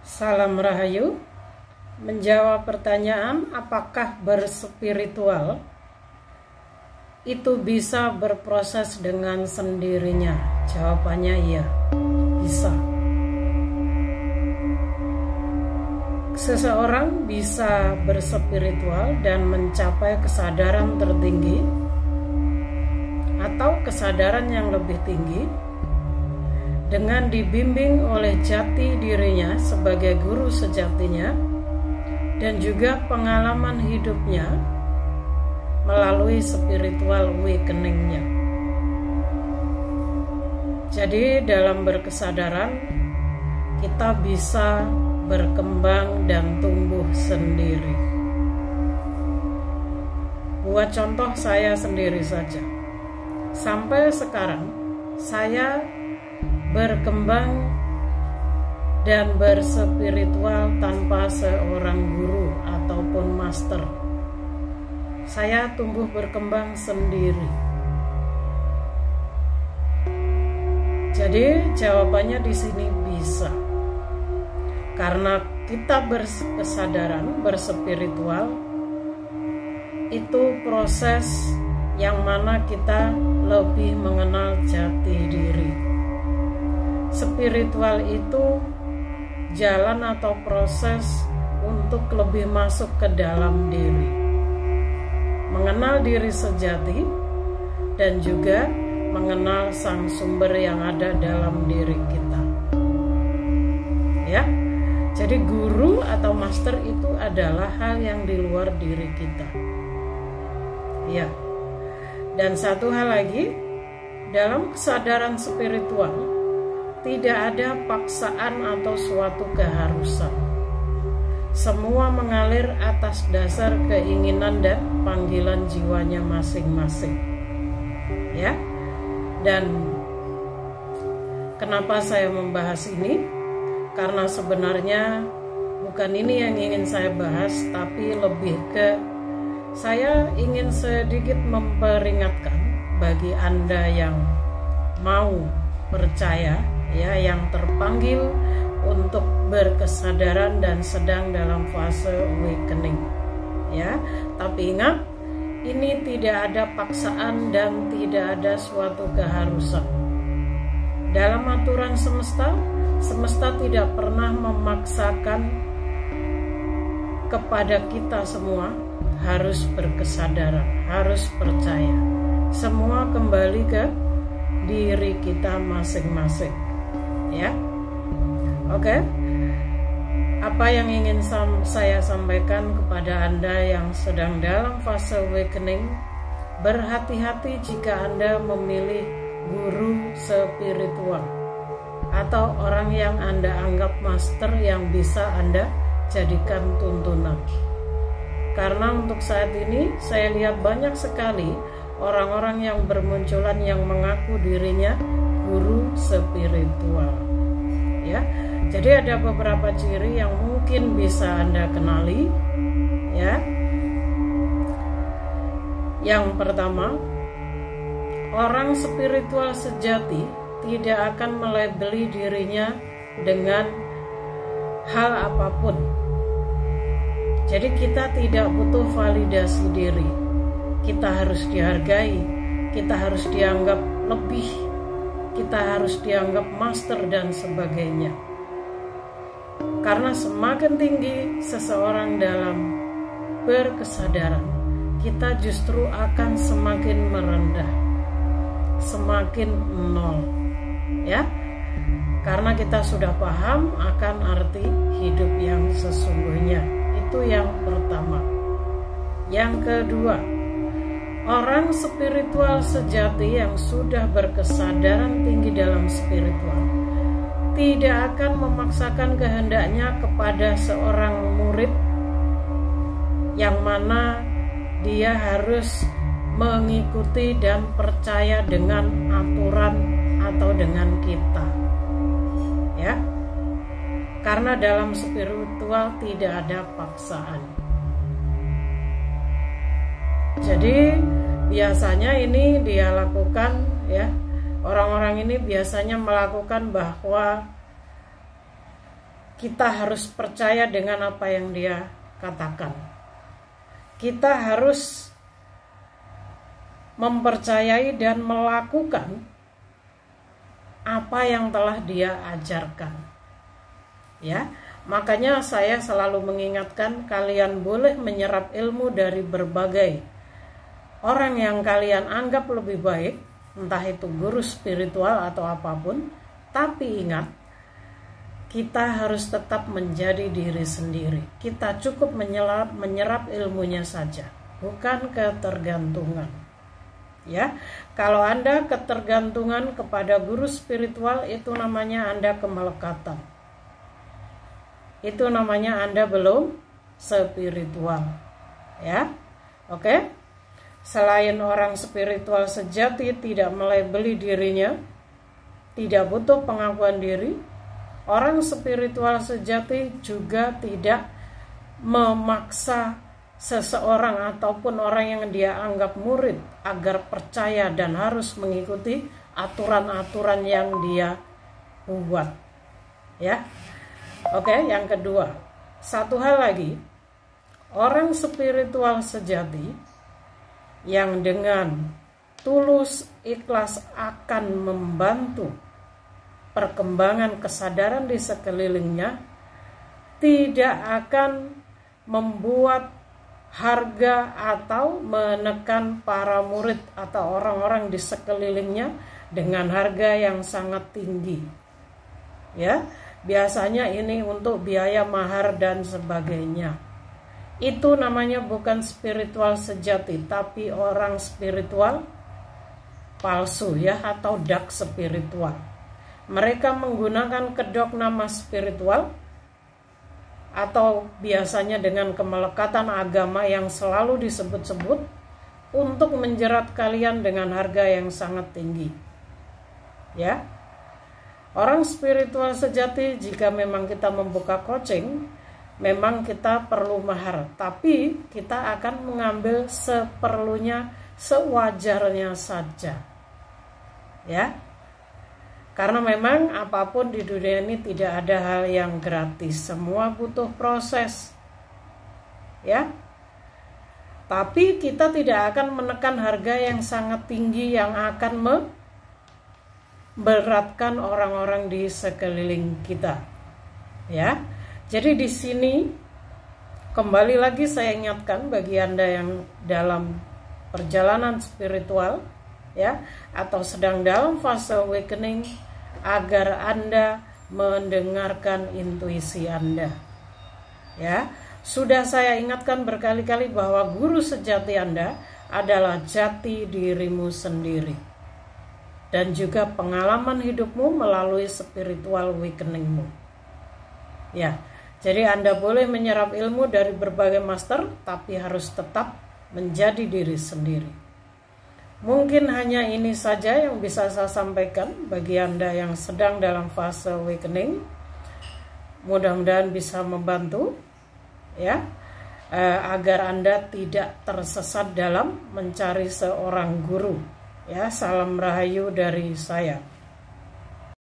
Salam Rahayu. Menjawab pertanyaan apakah berspiritual itu bisa berproses dengan sendirinya? Jawabannya iya, bisa. Seseorang bisa berspiritual dan mencapai kesadaran tertinggi atau kesadaran yang lebih tinggi dengan dibimbing oleh jati dirinya sebagai guru sejatinya dan juga pengalaman hidupnya melalui spiritual awakening-nya. Jadi dalam berkesadaran kita bisa berkembang dan tumbuh sendiri. Buat contoh saya sendiri saja. Sampai sekarang saya berkembang dan berspiritual tanpa seorang guru ataupun master. Saya tumbuh berkembang sendiri. Jadi jawabannya di sini bisa. Karena kita berkesadaran, berspiritual, itu proses yang mana kita lebih mengenal jati diri. Spiritual itu jalan atau proses untuk lebih masuk ke dalam diri, mengenal diri sejati, dan juga mengenal sang sumber yang ada dalam diri kita. Ya, jadi guru atau master itu adalah hal yang di luar diri kita. Ya, dan satu hal lagi, dalam kesadaran spiritual tidak ada paksaan atau suatu keharusan. Semua mengalir atas dasar keinginan dan panggilan jiwanya masing-masing. Ya. Dan kenapa saya membahas ini? Karena sebenarnya bukan ini yang ingin saya bahas, tapi lebih ke saya ingin sedikit memperingatkan bagi Anda yang mau percaya, ya, yang terpanggil untuk berkesadaran dan sedang dalam fase awakening, ya. Tapi ingat, ini tidak ada paksaan dan tidak ada suatu keharusan. Dalam aturan semesta, semesta tidak pernah memaksakan kepada kita semua harus berkesadaran, harus percaya. Semua kembali ke diri kita masing-masing. Ya, oke. Apa yang ingin saya sampaikan kepada Anda yang sedang dalam fase awakening, berhati-hati jika Anda memilih guru spiritual atau orang yang Anda anggap master yang bisa Anda jadikan tuntunan. Karena untuk saat ini saya lihat banyak sekali orang-orang yang bermunculan yang mengaku dirinya guru spiritual. Ya, jadi ada beberapa ciri yang mungkin bisa Anda kenali. Ya, yang pertama, orang spiritual sejati tidak akan melabeli dirinya dengan hal apapun. Jadi kita tidak butuh validasi diri. Kita harus dihargai, kita harus dianggap lebih, kita harus dianggap master dan sebagainya. Karena semakin tinggi seseorang dalam berkesadaran, kita justru akan semakin merendah, semakin nol, ya. Karena kita sudah paham akan arti hidup yang sesungguhnya. Itu yang pertama. Yang kedua, orang spiritual sejati yang sudah berkesadaran tinggi dalam spiritual tidak akan memaksakan kehendaknya kepada seorang murid yang mana dia harus mengikuti dan percaya dengan aturan atau dengan kita. Ya. Karena dalam spiritual tidak ada paksaan. Jadi biasanya ini dia lakukan, ya. Orang-orang ini biasanya melakukan bahwa kita harus percaya dengan apa yang dia katakan. Kita harus mempercayai dan melakukan apa yang telah dia ajarkan. Ya, makanya saya selalu mengingatkan kalian boleh menyerap ilmu dari berbagai orang yang kalian anggap lebih baik, entah itu guru spiritual atau apapun, tapi ingat, kita harus tetap menjadi diri sendiri. Kita cukup menyerap ilmunya saja, bukan ketergantungan. Ya, kalau Anda ketergantungan kepada guru spiritual, itu namanya Anda kemelekatan. Itu namanya Anda belum spiritual. Ya, oke. Selain orang spiritual sejati tidak melabeli dirinya, tidak butuh pengakuan diri, orang spiritual sejati juga tidak memaksa seseorang ataupun orang yang dia anggap murid agar percaya dan harus mengikuti aturan-aturan yang dia buat. Ya. Oke, yang kedua. Satu hal lagi, orang spiritual sejati yang dengan tulus ikhlas akan membantu perkembangan kesadaran di sekelilingnya, tidak akan membuat harga atau menekan para murid atau orang-orang di sekelilingnya dengan harga yang sangat tinggi. Ya, biasanya ini untuk biaya mahar dan sebagainya. Itu namanya bukan spiritual sejati, tapi orang spiritual palsu, ya, atau dark spiritual. Mereka menggunakan kedok nama spiritual atau biasanya dengan kemelekatan agama yang selalu disebut-sebut untuk menjerat kalian dengan harga yang sangat tinggi. Ya. Orang spiritual sejati, jika memang kita membuka coaching, memang kita perlu mahar, tapi kita akan mengambil seperlunya, sewajarnya saja. Ya. Karena memang apapun di dunia ini tidak ada hal yang gratis, semua butuh proses. Ya. Tapi kita tidak akan menekan harga yang sangat tinggi yang akan memberatkan orang-orang di sekeliling kita. Ya. Jadi di sini kembali lagi saya ingatkan bagi Anda yang dalam perjalanan spiritual, ya, atau sedang dalam fase awakening, agar Anda mendengarkan intuisi Anda. Ya, sudah saya ingatkan berkali-kali bahwa guru sejati Anda adalah jati dirimu sendiri dan juga pengalaman hidupmu melalui spiritual awakeningmu. Ya, jadi Anda boleh menyerap ilmu dari berbagai master, tapi harus tetap menjadi diri sendiri. Mungkin hanya ini saja yang bisa saya sampaikan bagi Anda yang sedang dalam fase awakening. Mudah-mudahan bisa membantu, ya, agar Anda tidak tersesat dalam mencari seorang guru. Ya, salam rahayu dari saya.